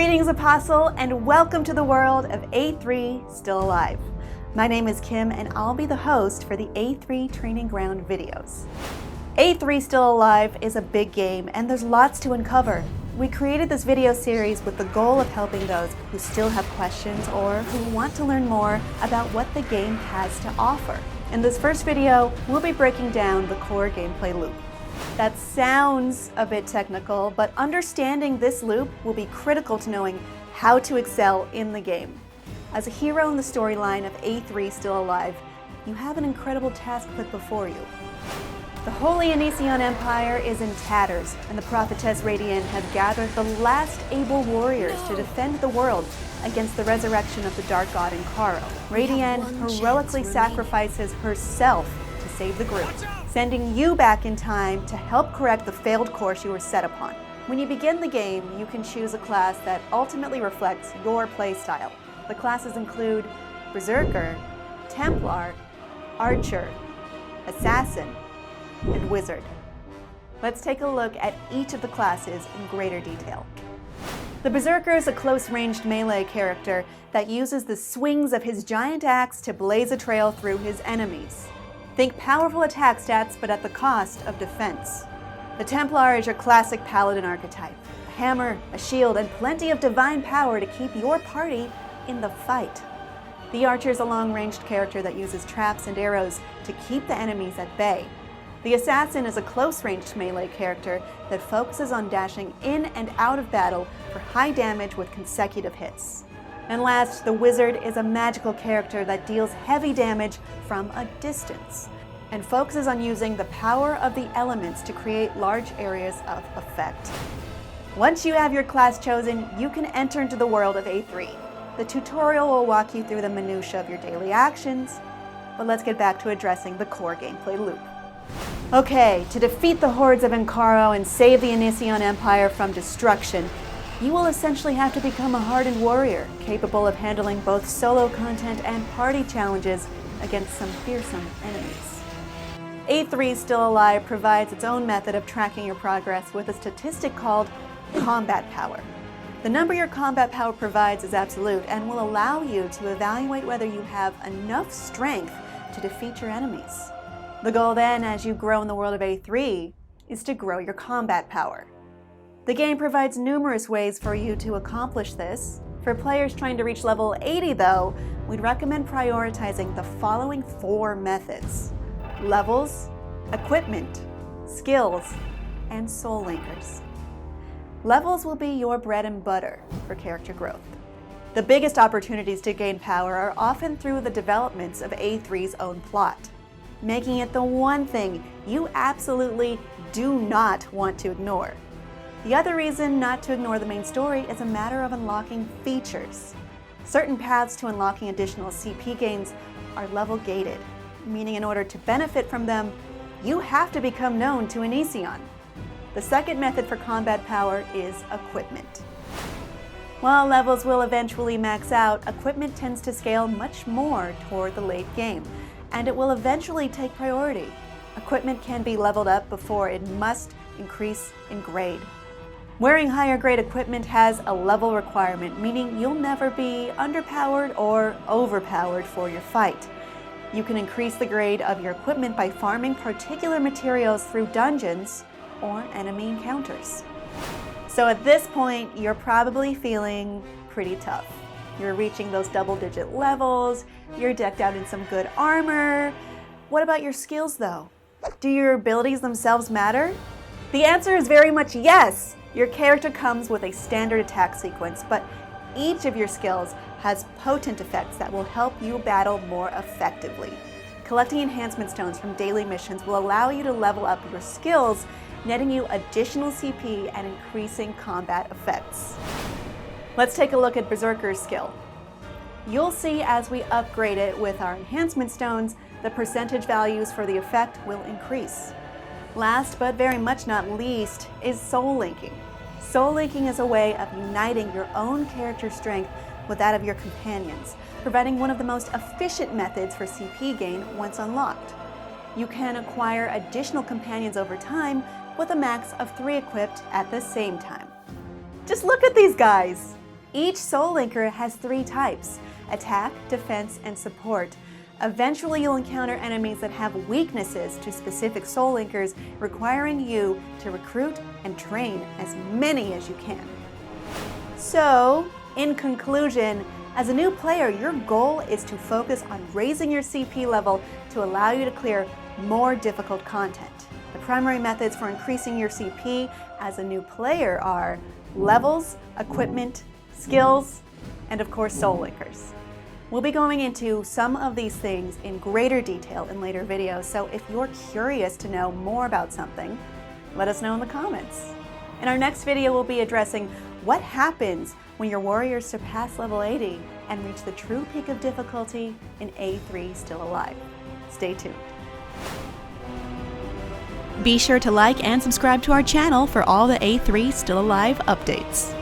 Greetings, Apostle, and welcome to the world of A3 Still Alive. My name is Kim, and I'll be the host for the A3 Training Ground videos. A3 Still Alive is a big game, and there's lots to uncover. We created this video series with the goal of helping those who still have questions or who want to learn more about what the game has to offer. In this first video, we'll be breaking down the core gameplay loop. That sounds a bit technical, but understanding this loop will be critical to knowing how to excel in the game. As a hero in the storyline of A3 Still Alive, you have an incredible task put before you. The Holy Onision Empire is in tatters, and the prophetess Radiant has gathered the last able warriors to defend the world against the resurrection of the dark god Encaro. Radiant heroically sacrifices herself to save the group, sending you back in time to help correct the failed course you were set upon. When you begin the game, you can choose a class that ultimately reflects your playstyle. The classes include Berserker, Templar, Archer, Assassin, and Wizard. Let's take a look at each of the classes in greater detail. The Berserker is a close-ranged melee character that uses the swings of his giant axe to blaze a trail through his enemies. Think powerful attack stats, but at the cost of defense. The Templar is your classic paladin archetype. A hammer, a shield, and plenty of divine power to keep your party in the fight. The Archer is a long-ranged character that uses traps and arrows to keep the enemies at bay. The Assassin is a close-ranged melee character that focuses on dashing in and out of battle for high damage with consecutive hits. And last, the Wizard is a magical character that deals heavy damage from a distance and focuses on using the power of the elements to create large areas of effect. Once you have your class chosen, you can enter into the world of A3. The tutorial will walk you through the minutiae of your daily actions, but let's get back to addressing the core gameplay loop. Okay, to defeat the hordes of Encaro and save the Onision Empire from destruction, you will essentially have to become a hardened warrior, capable of handling both solo content and party challenges against some fearsome enemies. A3 Still Alive provides its own method of tracking your progress with a statistic called combat power. The number your combat power provides is absolute and will allow you to evaluate whether you have enough strength to defeat your enemies. The goal then, as you grow in the world of A3, is to grow your combat power. The game provides numerous ways for you to accomplish this. For players trying to reach level 80 though, we'd recommend prioritizing the following 4 methods: levels, equipment, skills, and soul linkers. Levels will be your bread and butter for character growth. The biggest opportunities to gain power are often through the developments of A3's own plot, making it the one thing you absolutely do not want to ignore. The other reason not to ignore the main story is a matter of unlocking features. Certain paths to unlocking additional CP gains are level gated, meaning in order to benefit from them, you have to become known to Onision. The second method for combat power is equipment. While levels will eventually max out, equipment tends to scale much more toward the late game, and it will eventually take priority. Equipment can be leveled up before it must increase in grade. Wearing higher grade equipment has a level requirement, meaning you'll never be underpowered or overpowered for your fight. You can increase the grade of your equipment by farming particular materials through dungeons or enemy encounters. So at this point, you're probably feeling pretty tough. You're reaching those double-digit levels, you're decked out in some good armor. What about your skills though? Do your abilities themselves matter? The answer is very much yes! Your character comes with a standard attack sequence, but each of your skills has potent effects that will help you battle more effectively. Collecting enhancement stones from daily missions will allow you to level up your skills, netting you additional CP and increasing combat effects. Let's take a look at Berserker's skill. You'll see as we upgrade it with our enhancement stones, the percentage values for the effect will increase. Last but very much not least is soul linking. Soul linking is a way of uniting your own character strength with that of your companions, providing one of the most efficient methods for CP gain once unlocked. You can acquire additional companions over time with a max of 3 equipped at the same time. Just look at these guys! Each soul linker has 3 types: attack, defense, and support. Eventually you'll encounter enemies that have weaknesses to specific soul linkers, requiring you to recruit and train as many as you can. So, in conclusion, as a new player, your goal is to focus on raising your CP level to allow you to clear more difficult content. The primary methods for increasing your CP as a new player are levels, equipment, skills, and of course soul linkers. We'll be going into some of these things in greater detail in later videos, so if you're curious to know more about something, let us know in the comments. In our next video, we'll be addressing what happens when your warriors surpass level 80 and reach the true peak of difficulty in A3 Still Alive. Stay tuned. Be sure to like and subscribe to our channel for all the A3 Still Alive updates.